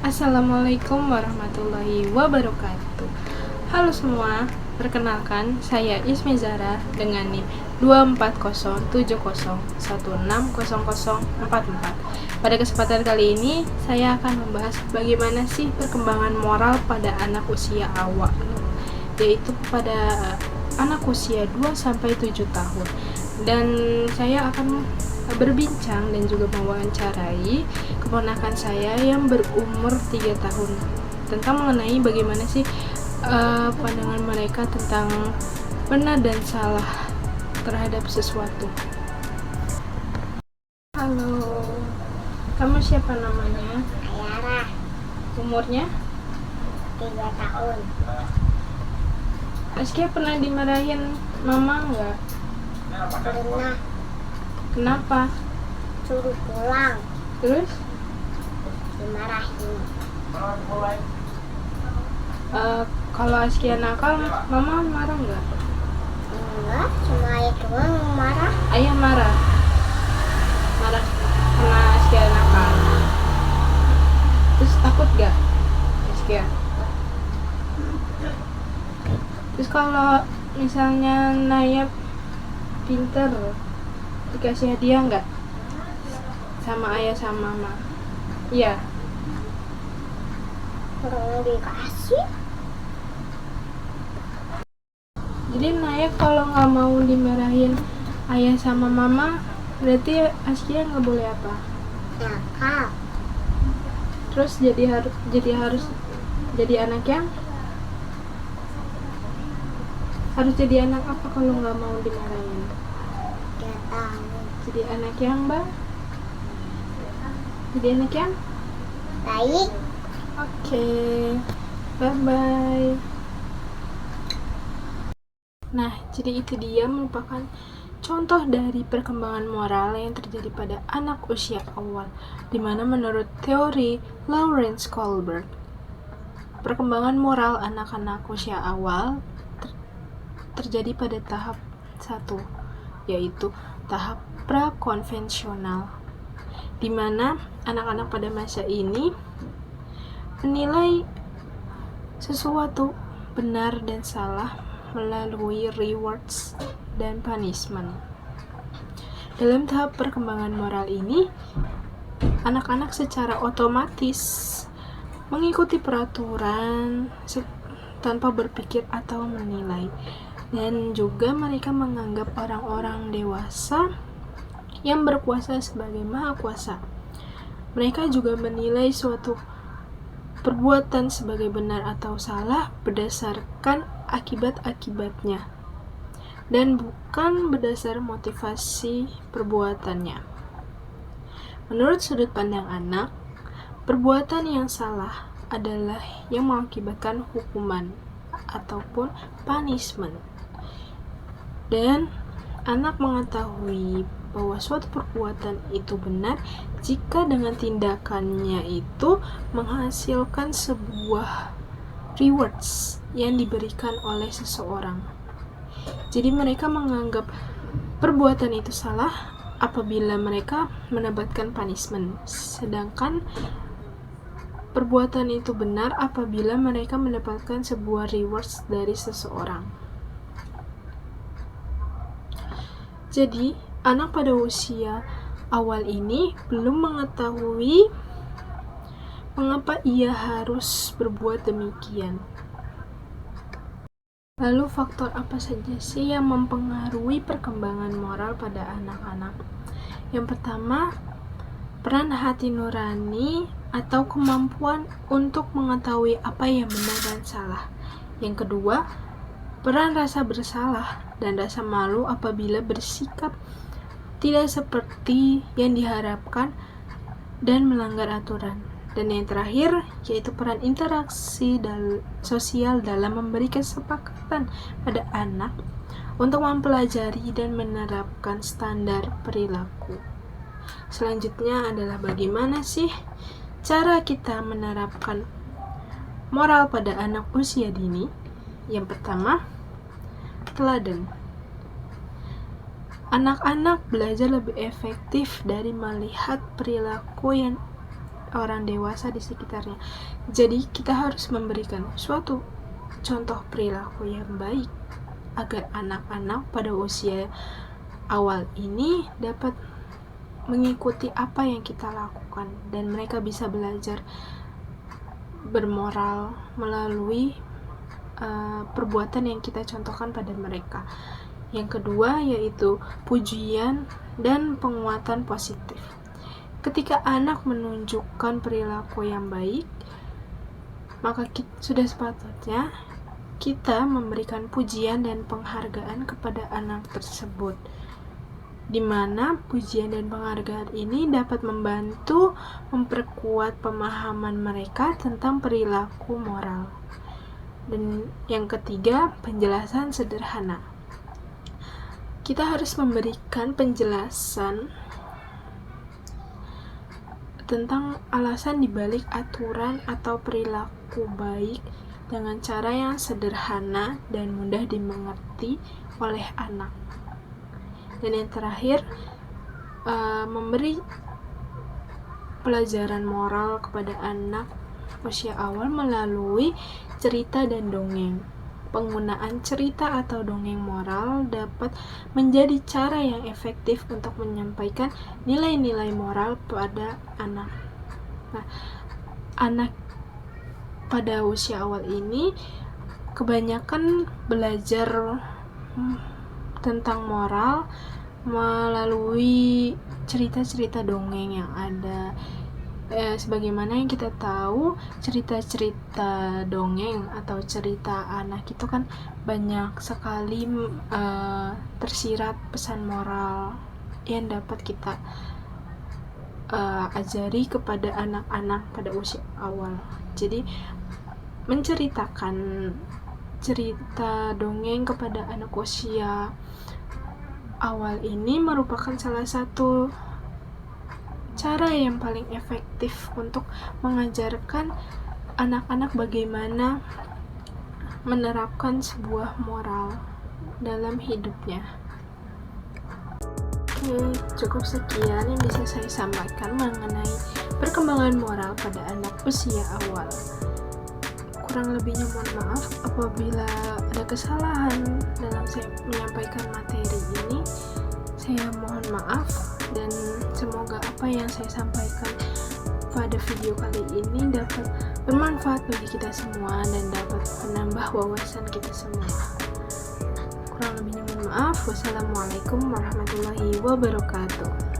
Assalamualaikum warahmatullahi wabarakatuh. Halo semua, perkenalkan saya Ismi Zara dengan NIM 24070160044. Pada kesempatan kali ini saya akan membahas bagaimana sih perkembangan moral pada anak usia awal, yaitu pada anak usia 2-7 tahun. Dan saya akan berbincang dan juga mewawancarai keponakan saya yang berumur 3 tahun tentang mengenai bagaimana sih pandangan mereka tentang benar dan salah terhadap sesuatu. Halo, kamu siapa namanya? Ayara, Umurnya? 3 tahun. Askia pernah dimarahin mama nggak? Pernah Kenapa? suruh pulang, Terus? dimarahin. Kalau Askia nakal, mama marah nggak? Enggak, cuma ayah doang yang marah. Ayah marah karena Askia nakal. Terus takut gak Askia? Terus kalau misalnya Naya pinter, dikasih hadiah nggak sama ayah sama mama? Iya. Orang dikasih. Jadi Naya kalau nggak mau dimarahin ayah sama mama, berarti Askia nggak boleh apa? Nakal. Terus jadi harus jadi anak yang harus jadi anak apa kalau nggak mau dimarahin? 3 tahun. Jadi anak yang jadi anak yang Baik. oke. Bye bye. Nah, jadi itu dia merupakan contoh dari perkembangan moral yang terjadi pada anak usia awal, di mana menurut teori Lawrence Kohlberg, perkembangan moral anak-anak usia awal terjadi pada tahap 1, yaitu tahap prakonvensional, di mana anak-anak pada masa ini menilai sesuatu benar dan salah melalui rewards dan punishment. Dalam tahap perkembangan moral ini, anak-anak secara otomatis mengikuti peraturan tanpa berpikir atau menilai, dan juga mereka menganggap orang-orang dewasa yang berkuasa sebagai maha kuasa. Mereka juga menilai suatu perbuatan sebagai benar atau salah berdasarkan akibat-akibatnya dan bukan berdasar motivasi perbuatannya. Menurut sudut pandang anak, perbuatan yang salah adalah yang mengakibatkan hukuman ataupun punishment, dan anak mengetahui bahwa suatu perbuatan itu benar jika dengan tindakannya itu menghasilkan sebuah rewards yang diberikan oleh seseorang. Jadi mereka menganggap perbuatan itu salah apabila mereka mendapatkan punishment, sedangkan perbuatan itu benar apabila mereka mendapatkan sebuah rewards dari seseorang. Jadi, anak pada usia awal ini belum mengetahui mengapa ia harus berbuat demikian. Lalu faktor apa saja sih yang mempengaruhi perkembangan moral pada anak-anak? Yang pertama, peran hati nurani atau kemampuan untuk mengetahui apa yang benar dan salah. Yang kedua, peran rasa bersalah dan rasa malu apabila bersikap tidak seperti yang diharapkan dan melanggar aturan. Dan yang terakhir, yaitu peran interaksi sosial dalam memberi kesepakatan pada anak untuk mempelajari dan menerapkan standar perilaku. Selanjutnya adalah bagaimana sih cara kita menerapkan moral pada anak usia dini? Yang pertama, teladan. Anak-anak belajar lebih efektif dari melihat perilaku yang orang dewasa di sekitarnya. Jadi kita harus memberikan suatu contoh perilaku yang baik agar anak-anak pada usia awal ini dapat mengikuti apa yang kita lakukan dan mereka bisa belajar bermoral melalui perbuatan yang kita contohkan pada mereka. Yang kedua yaitu pujian dan penguatan positif. Ketika anak menunjukkan perilaku yang baik, maka sudah sepatutnya kita memberikan pujian dan penghargaan kepada anak tersebut, di mana pujian dan penghargaan ini dapat membantu memperkuat pemahaman mereka tentang perilaku moral. Dan yang ketiga, penjelasan sederhana. Kita harus memberikan penjelasan tentang alasan dibalik aturan atau perilaku baik dengan cara yang sederhana dan mudah dimengerti oleh anak. Dan yang terakhir, memberi pelajaran moral kepada anak usia awal melalui cerita dan dongeng. Penggunaan cerita atau dongeng moral dapat menjadi cara yang efektif untuk menyampaikan nilai-nilai moral pada anak. Nah, anak pada usia awal ini kebanyakan belajar tentang moral melalui cerita-cerita dongeng yang ada. Sebagaimana yang kita tahu, cerita-cerita dongeng atau cerita anak itu kan banyak sekali tersirat pesan moral yang dapat kita ajari kepada anak-anak pada usia awal. Jadi menceritakan cerita dongeng kepada anak usia awal ini merupakan salah satu cara yang paling efektif untuk mengajarkan anak-anak bagaimana menerapkan sebuah moral dalam hidupnya. Oke, cukup sekian yang bisa saya sampaikan mengenai perkembangan moral pada anak usia awal. Kurang lebihnya mohon maaf apabila ada kesalahan dalam saya menyampaikan materi ini. Saya mohon maaf dan semoga apa yang saya sampaikan pada video kali ini dapat bermanfaat bagi kita semua dan dapat menambah wawasan kita semua. Kurang lebihnya mohon maaf. Wassalamualaikum warahmatullahi wabarakatuh.